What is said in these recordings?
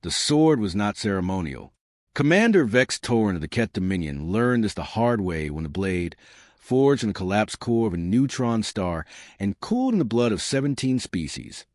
The sword was not ceremonial. Commander Vex Torin of the Keth Dominion learned this the hard way when the blade, forged in the collapsed core of a neutron star and cooled in the blood of 17 species,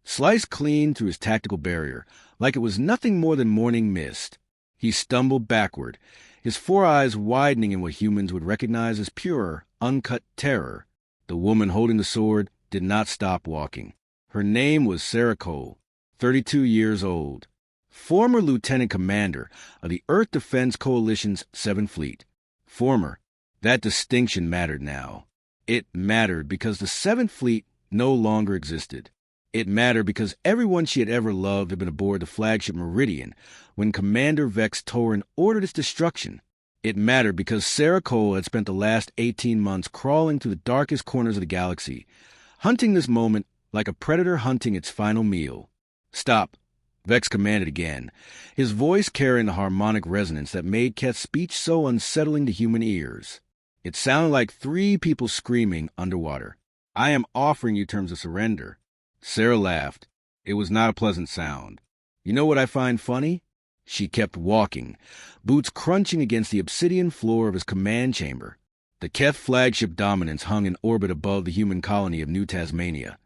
sliced clean through his tactical barrier like it was nothing more than morning mist. He stumbled backward, his four eyes widening in what humans would recognize as pure, uncut terror. The woman holding the sword did not stop walking. Her name was Sera Cole, 32 years old, former lieutenant commander of the Earth Defense Coalition's 7th Fleet. Former. That distinction mattered now. It mattered because the 7th Fleet no longer existed. It mattered because everyone she had ever loved had been aboard the flagship Meridian when Commander Vex Torin ordered its destruction. It mattered because Sera Cole had spent the last 18 months crawling through the darkest corners of the galaxy, hunting this moment like a predator hunting its final meal. Stop, Vex commanded again, his voice carrying the harmonic resonance that made Keth's speech so unsettling to human ears. It sounded like 3 people screaming underwater. I am offering you terms of surrender. Sera laughed. It was not a pleasant sound. You know what I find funny? She kept walking, boots crunching against the obsidian floor of his command chamber. The Keth flagship Dominance hung in orbit above the human colony of New Tasmania,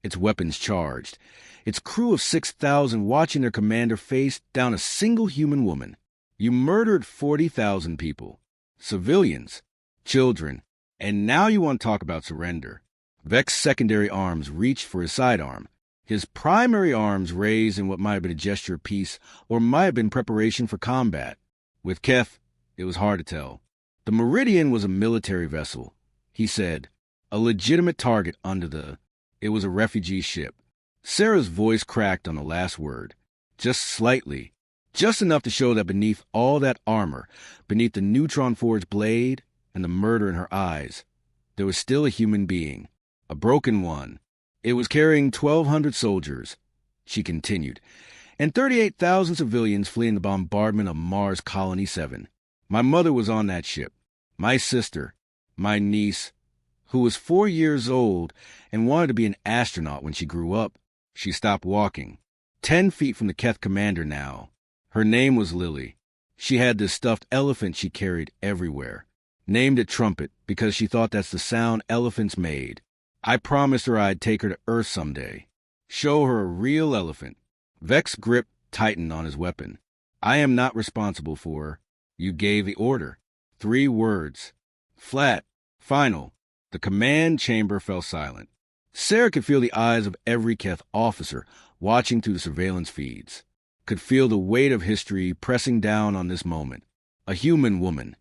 its weapons charged, its crew of 6,000 watching their commander face down a single human woman. You murdered 40,000 people, civilians, children, and now you want to talk about surrender. Vex's secondary arms reached for his sidearm, his primary arms raised in what might have been a gesture of peace or might have been preparation for combat. With Keth, it was hard to tell. The Meridian was a military vessel, he said, a legitimate target under the... It was a refugee ship. Sera's voice cracked on the last word, just slightly, just enough to show that beneath all that armor, beneath the neutron-forged blade and the murder in her eyes, there was still a human being, a broken one. It was carrying 1,200 soldiers, she continued, and 38,000 civilians fleeing the bombardment of Mars Colony 7. My mother was on that ship, my sister, my niece, who was 4 years old and wanted to be an astronaut when she grew up. She stopped walking, 10 feet from the Keth commander now. Her name was Lily. She had this stuffed elephant she carried everywhere, named it Trumpet because she thought that's the sound elephants made. I promised her I'd take her to Earth someday, show her a real elephant. Vex's grip tightened on his weapon. I am not responsible for her. You gave the order. 3 words. Flat. Final. The command chamber fell silent. Sera could feel the eyes of every Keth officer watching through the surveillance feeds, could feel the weight of history pressing down on this moment. A human woman,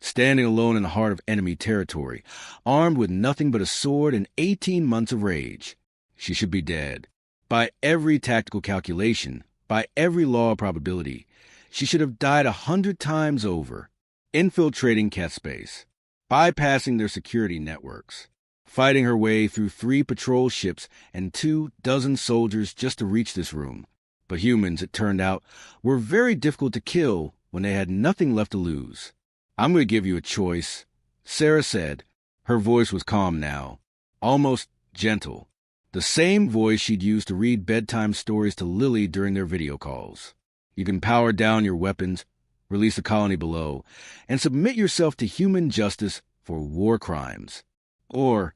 standing alone in the heart of enemy territory, armed with nothing but a sword and 18 months of rage. She should be dead. By every tactical calculation, by every law of probability, she should have died 100 times over, infiltrating Keth space, bypassing their security networks, fighting her way through 3 patrol ships and 24 soldiers just to reach this room. But humans, it turned out, were very difficult to kill when they had nothing left to lose. I'm going to give you a choice, Sera said. Her voice was calm now, almost gentle, the same voice she'd used to read bedtime stories to Lily during their video calls. You can power down your weapons, release the colony below, and submit yourself to human justice for war crimes. Or,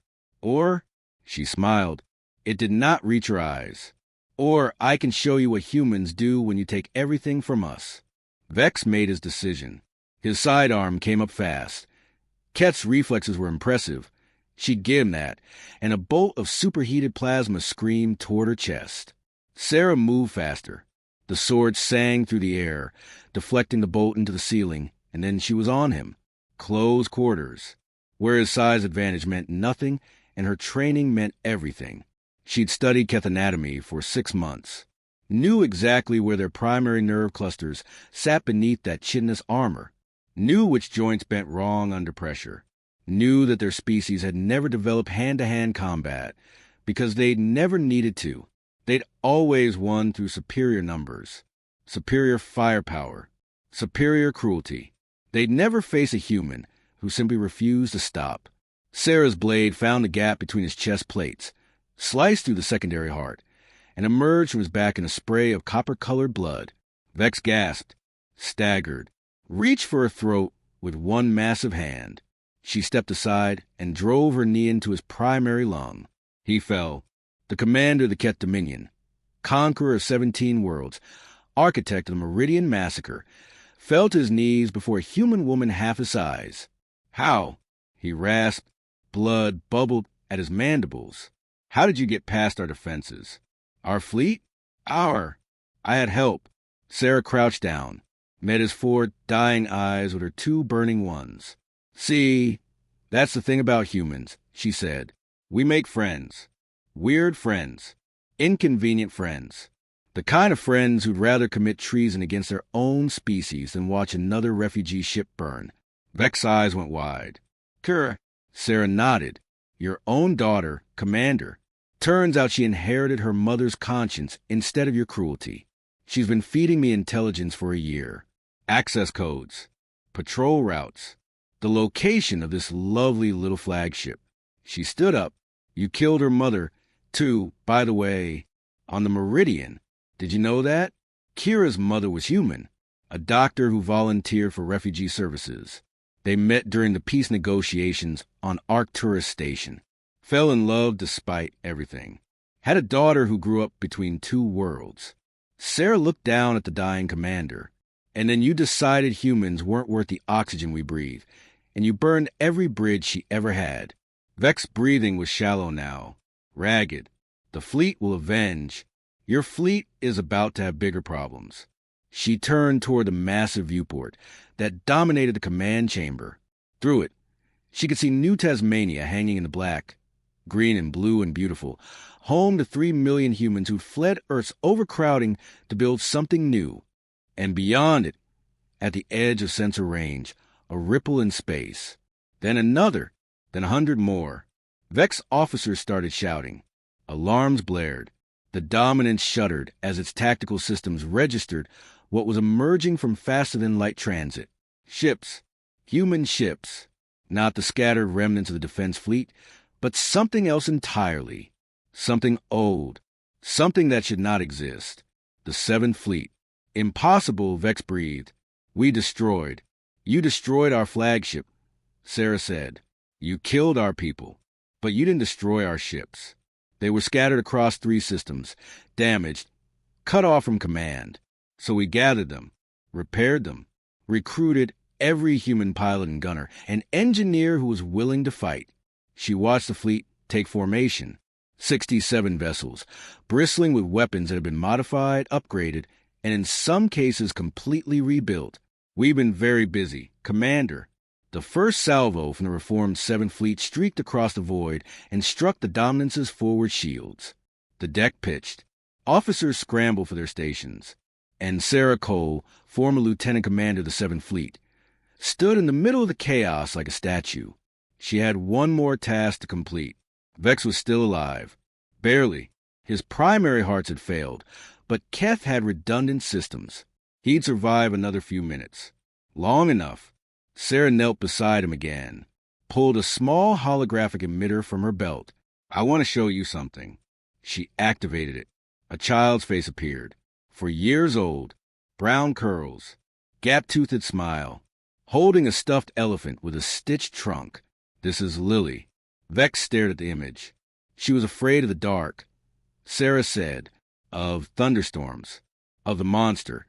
she smiled. It did not reach her eyes. Or I can show you what humans do when you take everything from us. Vex made his decision. His sidearm came up fast. Keth's reflexes were impressive. She'd give him that, and a bolt of superheated plasma screamed toward her chest. Sera moved faster. The sword sang through the air, deflecting the bolt into the ceiling, and then she was on him. Close quarters, where his size advantage meant nothing and her training meant everything. She'd studied Keth anatomy for 6 months, knew exactly where their primary nerve clusters sat beneath that chitinous armor, knew which joints bent wrong under pressure, knew that their species had never developed hand-to-hand combat because they'd never needed to. They'd always won through superior numbers, superior firepower, superior cruelty. They'd never face a human who simply refused to stop. Sera's blade found the gap between his chest plates, sliced through the secondary heart, and emerged from his back in a spray of copper-colored blood. Vex gasped, staggered, reached for her throat with one massive hand. She stepped aside and drove her knee into his primary lung. He fell. The commander of the Keth Dominion, conqueror of 17 worlds, architect of the Meridian Massacre, fell to his knees before a human woman half his size. How? He rasped. Blood bubbled at his mandibles. How did you get past our defenses? Our fleet? I had help. Sera crouched down, met his 4 dying eyes with her 2 burning ones. See, that's the thing about humans, she said. We make friends. Weird friends. Inconvenient friends. The kind of friends who'd rather commit treason against their own species than watch another refugee ship burn. Vex's eyes went wide. Kura. Sera nodded. Your own daughter, Commander. Turns out she inherited her mother's conscience instead of your cruelty. She's been feeding me intelligence for a year. Access codes. Patrol routes. The location of this lovely little flagship. She stood up. You killed her mother, too, by the way, on the Meridian. Did you know that? Kira's mother was human, a doctor who volunteered for refugee services. They met during the peace negotiations on Arcturus Station. Fell in love despite everything. Had a daughter who grew up between 2 worlds. Sera looked down at the dying commander. And then you decided humans weren't worth the oxygen we breathe, and you burned every bridge she ever had. Vex's breathing was shallow now, ragged. The fleet will avenge. Your fleet is about to have bigger problems. She turned toward the massive viewport that dominated the command chamber. Through it, she could see New Tasmania hanging in the black, green and blue and beautiful, home to 3 million humans who fled Earth's overcrowding to build something new. And beyond it, at the edge of sensor range, a ripple in space. Then another, then 100 more. Vex officers started shouting. Alarms blared. The Dominance shuddered as its tactical systems registered what was emerging from faster-than-light transit. Ships. Human ships. Not the scattered remnants of the defense fleet, but something else entirely. Something old. Something that should not exist. The 7th Fleet. Impossible, Vex breathed. We destroyed. You destroyed our flagship, Sera said. You killed our people, but you didn't destroy our ships. They were scattered across 3 systems, damaged, cut off from command. So we gathered them, repaired them, recruited every human pilot and gunner, an engineer who was willing to fight. She watched the fleet take formation. 67 vessels, bristling with weapons that had been modified, upgraded, and in some cases completely rebuilt. We've been very busy, Commander. The first salvo from the reformed 7th Fleet streaked across the void and struck the Dominance's forward shields. The deck pitched. Officers scrambled for their stations. And Sera Cole, former lieutenant commander of the 7th Fleet, stood in the middle of the chaos like a statue. She had one more task to complete. Vex was still alive. Barely. His primary hearts had failed, but Keth had redundant systems. He'd survive another few minutes. Long enough. Sera knelt beside him again, pulled a small holographic emitter from her belt. I want to show you something. She activated it. A child's face appeared. For years old, brown curls, gap-toothed smile, holding a stuffed elephant with a stitched trunk. This is Lily. Vex stared at the image. She was afraid of the dark. Sera said, of thunderstorms, of the monster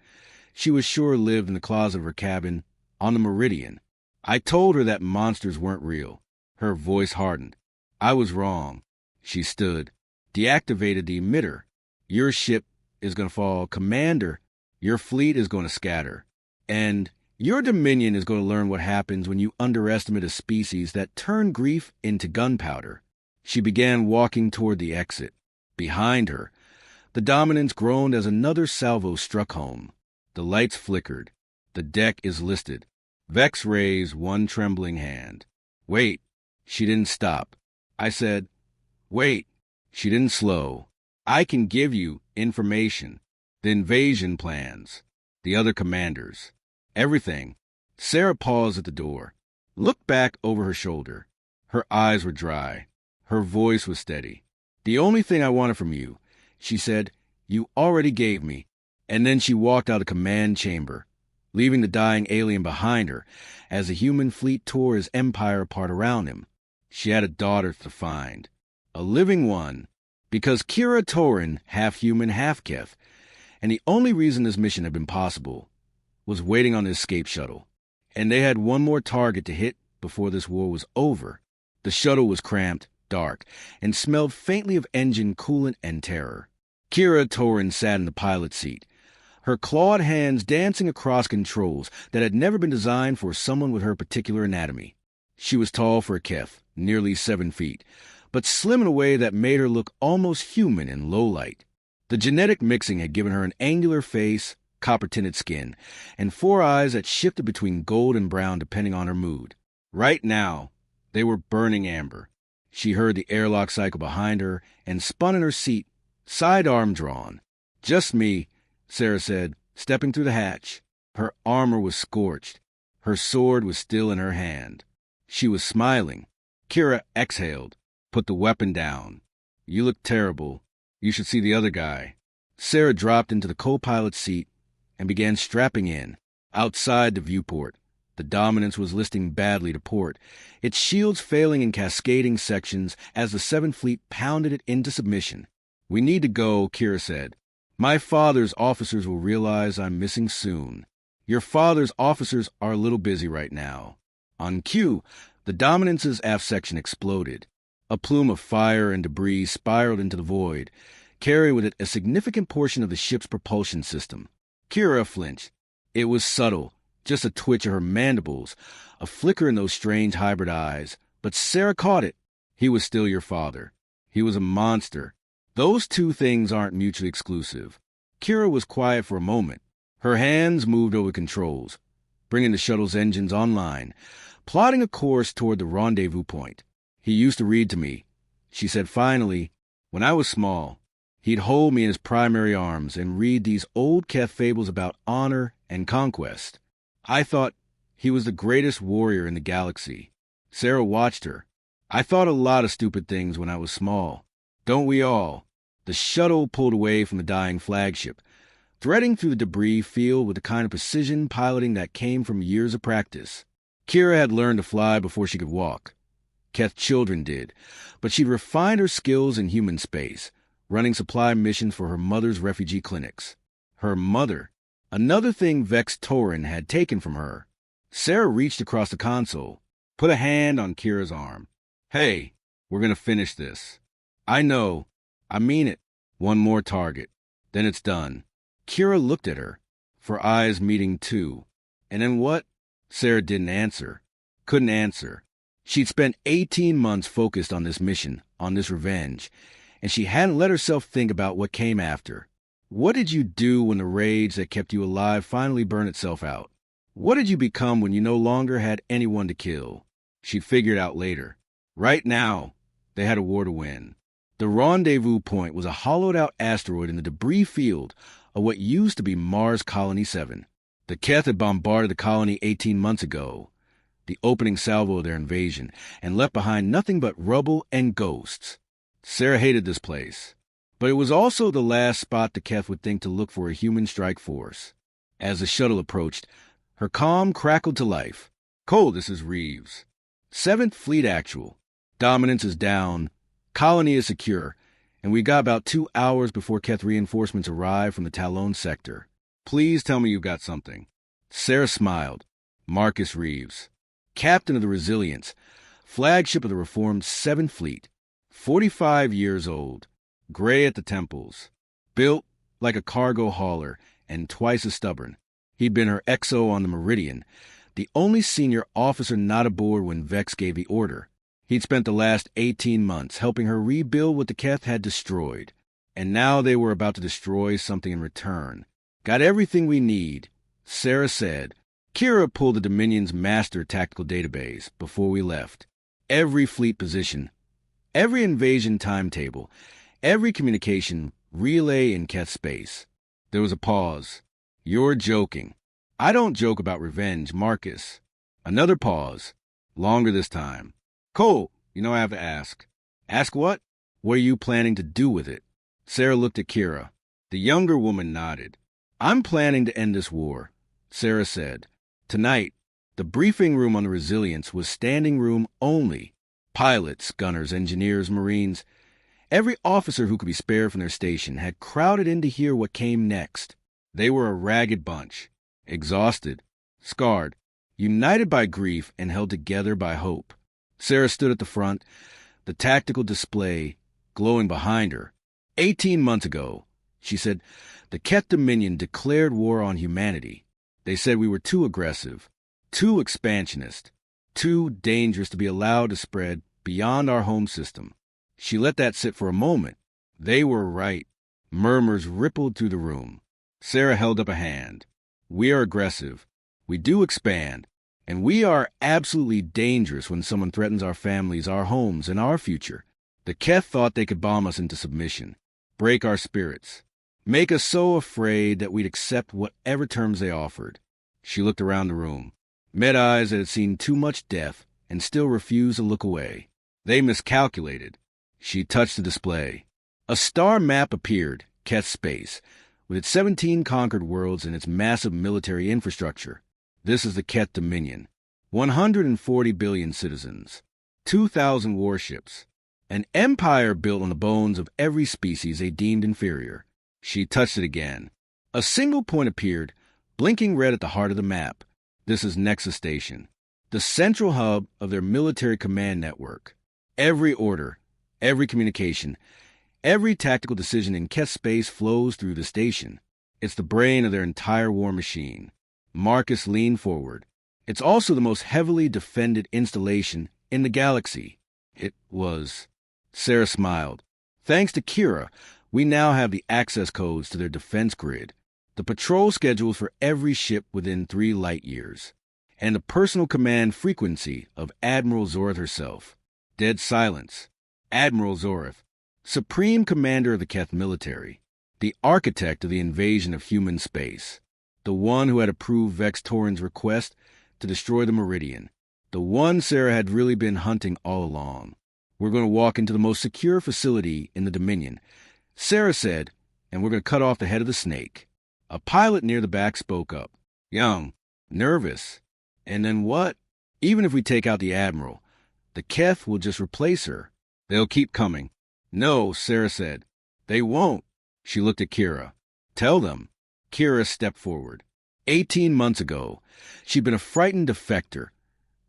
she was sure lived in the closet of her cabin on the Meridian. I told her that monsters weren't real. Her voice hardened. I was wrong. She stood, deactivated the emitter. Your ship is going to fall. Commander, your fleet is going to scatter. And your Dominion is going to learn what happens when you underestimate a species that turned grief into gunpowder. She began walking toward the exit. Behind her, the Dominance groaned as another salvo struck home. The lights flickered. The deck is listed. Vex raised one trembling hand. Wait. She didn't stop. I said, wait. She didn't slow. I can give you information. The invasion plans. The other commanders. Everything. Sera paused at the door. Looked back over her shoulder. Her eyes were dry. Her voice was steady. The only thing I wanted from you, she said, You already gave me. And then she walked out of the command chamber, leaving the dying alien behind her as the human fleet tore his empire apart around him. She had a daughter to find. A living one. Because Kira Torin, half human, half Keth, and the only reason this mission had been possible was waiting on the escape shuttle. And they had one more target to hit before this war was over. The shuttle was cramped, dark, and smelled faintly of engine coolant and terror. Kira Torin sat in the pilot's seat, her clawed hands dancing across controls that had never been designed for someone with her particular anatomy. She was tall for a Keth, nearly 7 feet, but slim in a way that made her look almost human in low light. The genetic mixing had given her an angular face, copper-tinted skin, and 4 eyes that shifted between gold and brown depending on her mood. Right now, they were burning amber. She heard the airlock cycle behind her and spun in her seat, sidearm drawn. "Just me," Sera said, stepping through the hatch. Her armor was scorched. Her sword was still in her hand. She was smiling. Kira exhaled, put the weapon down. "You look terrible. You should see the other guy." Sera dropped into the co-pilot's seat and began strapping in. Outside the viewport, the Dominance was listing badly to port, its shields failing in cascading sections as the 7th Fleet pounded it into submission. "We need to go," Kira said. "My father's officers will realize I'm missing soon. Your father's officers are a little busy right now." On cue, the Dominance's aft section exploded. A plume of fire and debris spiraled into the void, carrying with it a significant portion of the ship's propulsion system. Kira flinched. It was subtle, just a twitch of her mandibles, a flicker in those strange hybrid eyes. But Sera caught it. He was still your father. He was a monster. Those two things aren't mutually exclusive. Kira was quiet for a moment. Her hands moved over controls, bringing the shuttle's engines online, plotting a course toward the rendezvous point. "He used to read to me," she said finally. "When I was small, he'd hold me in his primary arms and read these old Keth fables about honor and conquest. I thought he was the greatest warrior in the galaxy." Sera watched her. "I thought a lot of stupid things when I was small. Don't we all?" The shuttle pulled away from the dying flagship, threading through the debris field with the kind of precision piloting that came from years of practice. Kira had learned to fly before she could walk. Keth children did, but she'd refined her skills in human space, running supply missions for her mother's refugee clinics. Her mother, another thing Vex Torin had taken from her. Sera reached across the console, put a hand on Kira's arm. "Hey, we're going to finish this. I know. I mean it. One more target. Then it's done." Kira looked at her, for eyes meeting too. "And then what?" Sera didn't answer. Couldn't answer. She'd spent 18 months focused on this mission, on this revenge, and she hadn't let herself think about what came after. What did you do when the rage that kept you alive finally burned itself out? What did you become when you no longer had anyone to kill? She'd figure it out later. Right now, they had a war to win. The rendezvous point was a hollowed-out asteroid in the debris field of what used to be Mars Colony 7. The Keth had bombarded the colony 18 months ago, the opening salvo of their invasion, and left behind nothing but rubble and ghosts. Sera hated this place, but it was also the last spot the Keth would think to look for a human strike force. As the shuttle approached, her comm crackled to life. "Cole, this is Reeves. 7th Fleet Actual. Dominance is down. Colony is secure, and we got about 2 hours before Keth reinforcements arrive from the Talon sector. Please tell me you've got something." Sera smiled. Marcus Reeves, captain of the Resilience, flagship of the reformed 7th Fleet, 45 years old, gray at the temples, built like a cargo hauler and twice as stubborn. He'd been her XO on the Meridian, the only senior officer not aboard when Vex gave the order. He'd spent the last 18 months helping her rebuild what the Keth had destroyed, and now they were about to destroy something in return. "Got everything we need," Sera said. Kira pulled the Dominion's master tactical database before we left. Every fleet position, every invasion timetable, every communication relay in Keth space. There was a pause. "You're joking." "I don't joke about revenge, Marcus." Another pause. Longer this time. "Cole, I have to ask." "Ask what?" "What are you planning to do with it?" Sera looked at Kira. The younger woman nodded. I'm planning to end this war, Sera said. Tonight, the briefing room on the Resilience was standing room only. Pilots, gunners, engineers, Marines. Every officer who could be spared from their station had crowded in to hear what came next. They were a ragged bunch, exhausted, scarred, united by grief and held together by hope. Sera stood at the front, the tactical display glowing behind her. 18 months ago, she said, the Keth Dominion declared war on humanity. They said we were too aggressive, too expansionist, too dangerous to be allowed to spread beyond our home system. She let that sit for a moment. They were right. Murmurs rippled through the room. Sera held up a hand. We are aggressive. We do expand. And we are absolutely dangerous when someone threatens our families, our homes, and our future. The Keth thought they could bomb us into submission, break our spirits, make us so afraid that we'd accept whatever terms they offered. She looked around the room, met eyes that had seen too much death and still refused to look away. They miscalculated. She touched the display. A star map appeared, Keth space, with its 17 conquered worlds and its massive military infrastructure. This is the Keth Dominion. 140 billion citizens, 2,000 warships, an empire built on the bones of every species they deemed inferior. She touched it again. A single point appeared, blinking red at the heart of the map. This is Nexus Station, the central hub of their military command network. Every order, every communication, every tactical decision in Keth space flows through the station. It's the brain of their entire war machine. Marcus leaned forward. It's also the most heavily defended installation in the galaxy. It was. Sera smiled. Thanks to Kira, we now have the access codes to their defense grid, the patrol schedules for every ship within 3 light years, and the personal command frequency of Admiral Zorth herself. Dead silence. Admiral Zorth, Supreme Commander of the Keth military, the architect of the invasion of human space, the one who had approved Vex Taurin's request to destroy the Meridian, the one Sera had really been hunting all along. We're going to walk into the most secure facility in the Dominion, Sera said, and we're going to cut off the head of the snake. A pilot near the back spoke up. Young, nervous. And then what? Even if we take out the Admiral, the Keth will just replace her. They'll keep coming. No, Sera said. They won't. She looked at Kira. Tell them. Kira stepped forward. 18 months ago, she'd been a frightened defector,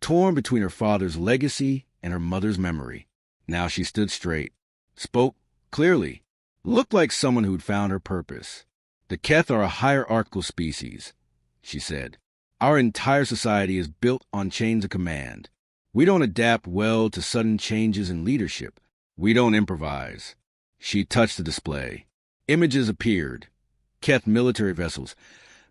torn between her father's legacy and her mother's memory. Now she stood straight, spoke clearly, looked like someone who'd found her purpose. The Keth are a hierarchical species, she said. Our entire society is built on chains of command. We don't adapt well to sudden changes in leadership. We don't improvise. She touched the display. Images appeared. Keth military vessels,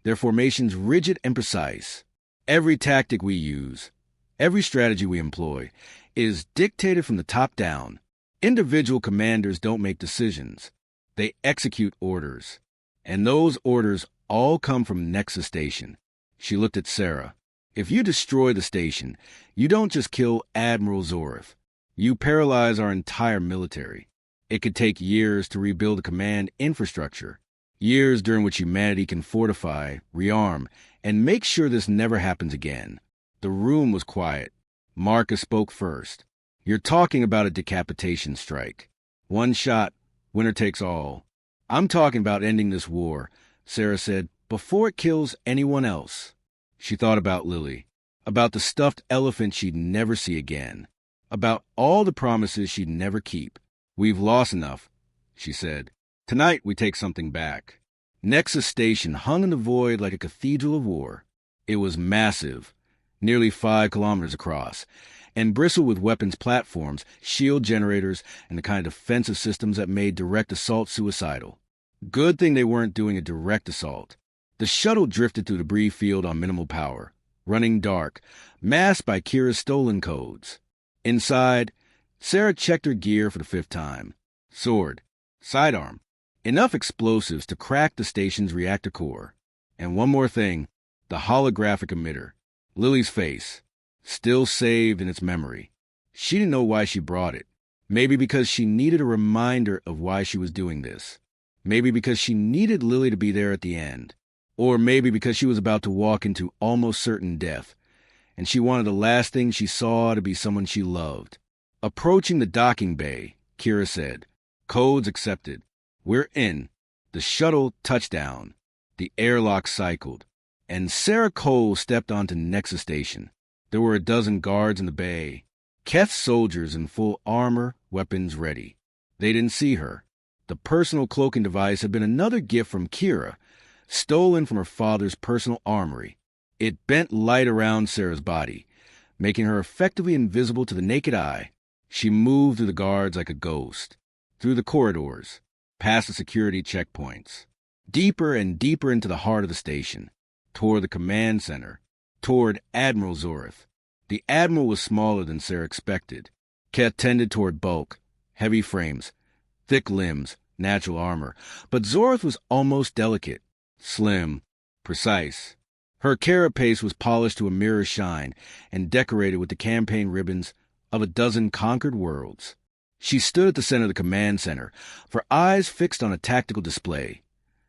their formations rigid and precise. Every tactic we use, every strategy we employ, is dictated from the top down. Individual commanders don't make decisions. They execute orders. And those orders all come from Nexus Station. She looked at Sera. If you destroy the station, you don't just kill Admiral Zorth. You paralyze our entire military. It could take years to rebuild the command infrastructure. Years during which humanity can fortify, rearm, and make sure this never happens again. The room was quiet. Marcus spoke first. You're talking about a decapitation strike. One shot, winner takes all. I'm talking about ending this war, Sera said, before it kills anyone else. She thought about Lily, about the stuffed elephant she'd never see again, about all the promises she'd never keep. We've lost enough, she said. Tonight we take something back. Nexus Station hung in the void like a cathedral of war. It was massive, nearly 5 kilometers across, and bristled with weapons platforms, shield generators, and the kind of defensive systems that made direct assault suicidal. Good thing they weren't doing a direct assault. The shuttle drifted through the debris field on minimal power, running dark, masked by Kira's stolen codes. Inside, Sera checked her gear for the 5th time. Sword, sidearm, enough explosives to crack the station's reactor core. And one more thing, the holographic emitter. Lily's face, still saved in its memory. She didn't know why she brought it. Maybe because she needed a reminder of why she was doing this. Maybe because she needed Lily to be there at the end. Or maybe because she was about to walk into almost certain death, and she wanted the last thing she saw to be someone she loved. Approaching the docking bay, Kira said, "Codes accepted. We're in." The shuttle touched down. The airlock cycled, and Sera Cole stepped onto Nexus Station. There were a dozen guards in the bay. Keth's soldiers in full armor, weapons ready. They didn't see her. The personal cloaking device had been another gift from Kira, stolen from her father's personal armory. It bent light around Sera's body, making her effectively invisible to the naked eye. She moved through the guards like a ghost, through the corridors, past the security checkpoints, deeper and deeper into the heart of the station, toward the command center, toward Admiral Zorth. The Admiral was smaller than Sera expected. Keth tended toward bulk, heavy frames, thick limbs, natural armor, but Zorth was almost delicate, slim, precise. Her carapace was polished to a mirror shine and decorated with the campaign ribbons of a dozen conquered worlds. She stood at the center of the command center, her eyes fixed on a tactical display,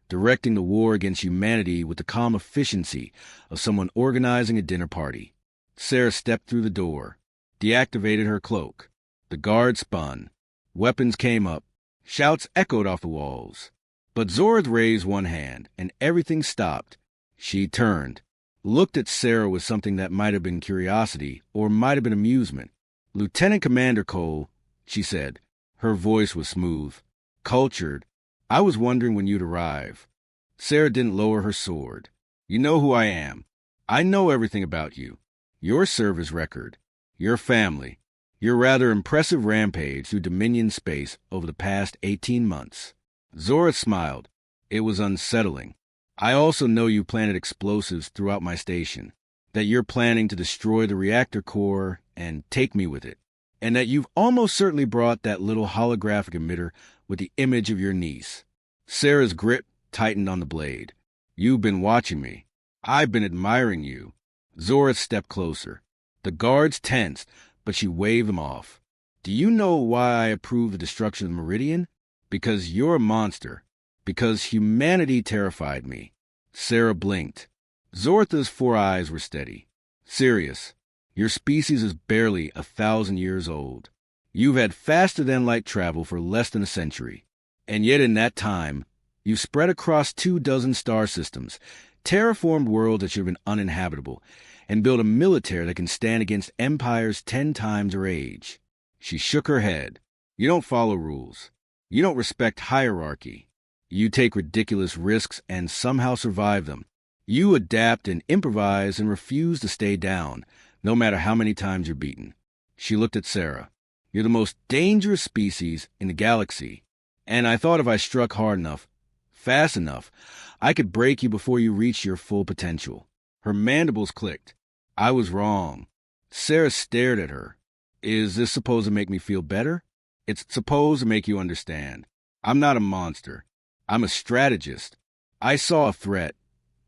directing the war against humanity with the calm efficiency of someone organizing a dinner party. Sera stepped through the door, deactivated her cloak. The guard spun. Weapons came up. Shouts echoed off the walls. But Zorth raised one hand, and everything stopped. She turned, looked at Sera with something that might have been curiosity or might have been amusement. "Lieutenant Commander Cole," she said. Her voice was smooth, cultured. "I was wondering when you'd arrive." Sera didn't lower her sword. "You know who I am. I know everything about you. Your service record, your family, your rather impressive rampage through Dominion space over the past 18 months. Zorth smiled. It was unsettling. "I also know you planted explosives throughout my station, that you're planning to destroy the reactor core and take me with it, and that you've almost certainly brought that little holographic emitter with the image of your niece." Sera's grip tightened on the blade. "You've been watching me. I've been admiring you." Zorth stepped closer. The guards tensed, but she waved them off. "Do you know why I approve the destruction of the Meridian? Because you're a monster. Because humanity terrified me." Sera blinked. Zorth's 4 eyes were steady. "Serious. Your species is barely 1,000 years old. You've had faster-than-light travel for less than a century. And yet in that time, you've spread across 24 star systems, terraformed worlds that should have been uninhabitable, and built a military that can stand against empires 10 times her age." She shook her head. "You don't follow rules. You don't respect hierarchy. You take ridiculous risks and somehow survive them. You adapt and improvise and refuse to stay down, no matter how many times you're beaten." She looked at Sera. "You're the most dangerous species in the galaxy, and I thought if I struck hard enough, fast enough, I could break you before you reached your full potential." Her mandibles clicked. "I was wrong." Sera stared at her. "Is this supposed to make me feel better?" "It's supposed to make you understand. I'm not a monster. I'm a strategist. I saw a threat,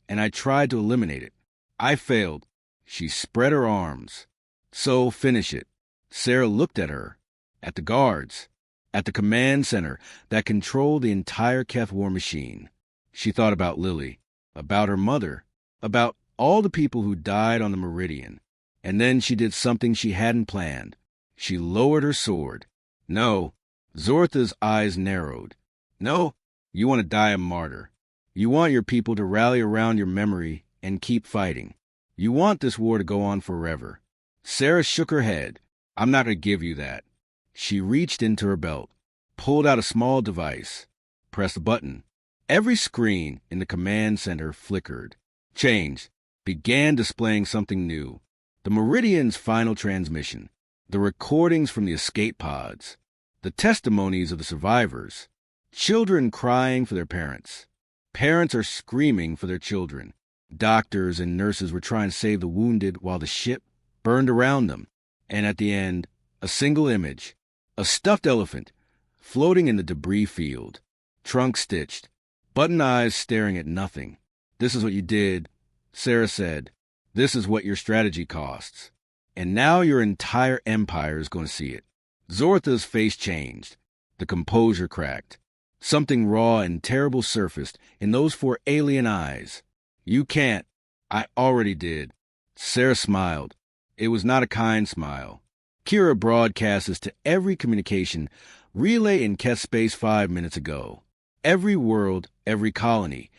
and I tried to eliminate it. I failed." She spread her arms. "So finish it." Sera looked at her, at the guards, at the command center that controlled the entire Keth war machine. She thought about Lily, about her mother, about all the people who died on the Meridian. And then she did something she hadn't planned. She lowered her sword. "No." Zorth's eyes narrowed. "No, you want to die a martyr. You want your people to rally around your memory and keep fighting. You want this war to go on forever." Sera shook her head. "I'm not going to give you that." She reached into her belt, pulled out a small device, pressed a button. Every screen in the command center flickered, changed, began displaying something new. The Meridian's final transmission, the recordings from the escape pods, the testimonies of the survivors, children crying for their parents. Parents are screaming for their children. Doctors and nurses were trying to save the wounded while the ship burned around them. And at the end, a single image, a stuffed elephant, floating in the debris field, trunk stitched, button eyes staring at nothing. "This is what you did," Sera said. "This is what your strategy costs. And now your entire empire is going to see it." Zorth's face changed. The composure cracked. Something raw and terrible surfaced in those 4 alien eyes. You can't. I already did. Sera smiled. It was not a kind smile. Kira broadcast this to every communication relay in Keth space 5 minutes ago. Every world, every colony,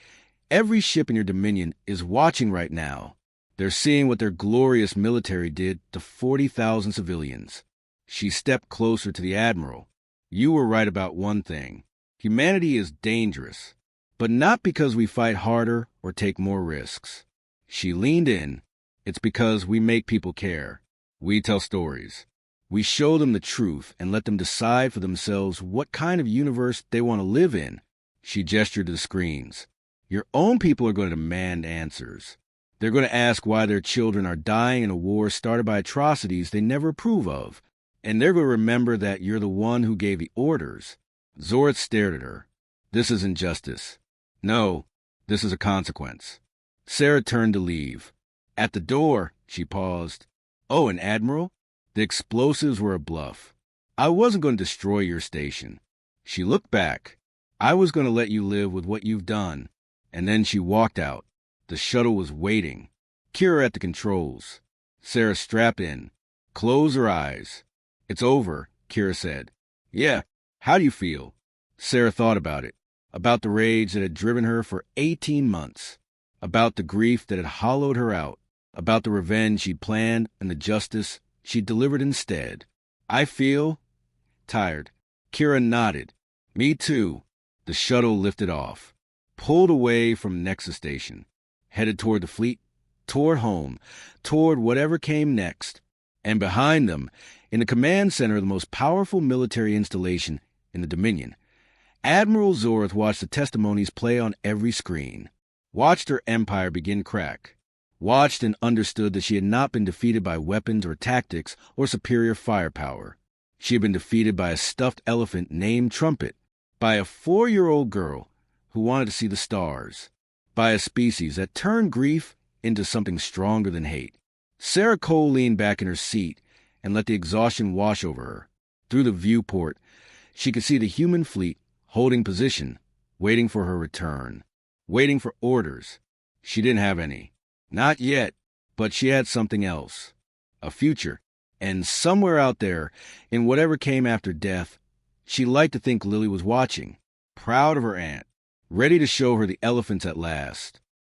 every ship in your dominion is watching right now. They're seeing what their glorious military did to 40,000 civilians. She stepped closer to the Admiral. You were right about one thing. Humanity is dangerous, but not because we fight harder or take more risks. She leaned in. It's because we make people care. We tell stories. We show them the truth and let them decide for themselves what kind of universe they want to live in. She gestured to the screens. Your own people are going to demand answers. They're going to ask why their children are dying in a war started by atrocities they never approve of. And they're going to remember that you're the one who gave the orders. Zorth stared at her. This isn't justice. No, this is a consequence. Sera turned to leave. At the door, she paused. Oh, an admiral? The explosives were a bluff. I wasn't going to destroy your station. She looked back. I was going to let you live with what you've done. And then she walked out. The shuttle was waiting. Kira at the controls. Sera strapped in. Close her eyes. It's over, Kira said. Yeah, how do you feel? Sera thought about it. About the rage that had driven her for 18 months. About the grief that had hollowed her out. About the revenge she'd planned and the justice she'd delivered instead. I feel tired. Kira nodded. Me too. The shuttle lifted off. Pulled away from Nexus Station. Headed toward the fleet, toward home, toward whatever came next. And behind them, in the command center of the most powerful military installation in the Dominion, Admiral Zorth watched the testimonies play on every screen. Watched her empire begin crack. Watched and understood that she had not been defeated by weapons or tactics or superior firepower. She had been defeated by a stuffed elephant named Trumpet, by a 4-year-old girl who wanted to see the stars, by a species that turned grief into something stronger than hate. Sera Cole leaned back in her seat and let the exhaustion wash over her. Through the viewport, she could see the human fleet holding position, waiting for her return, waiting for orders. She didn't have any. Not yet, but she had something else. A future. And somewhere out there, in whatever came after death, she liked to think Lily was watching, proud of her aunt, ready to show her the elephants at last.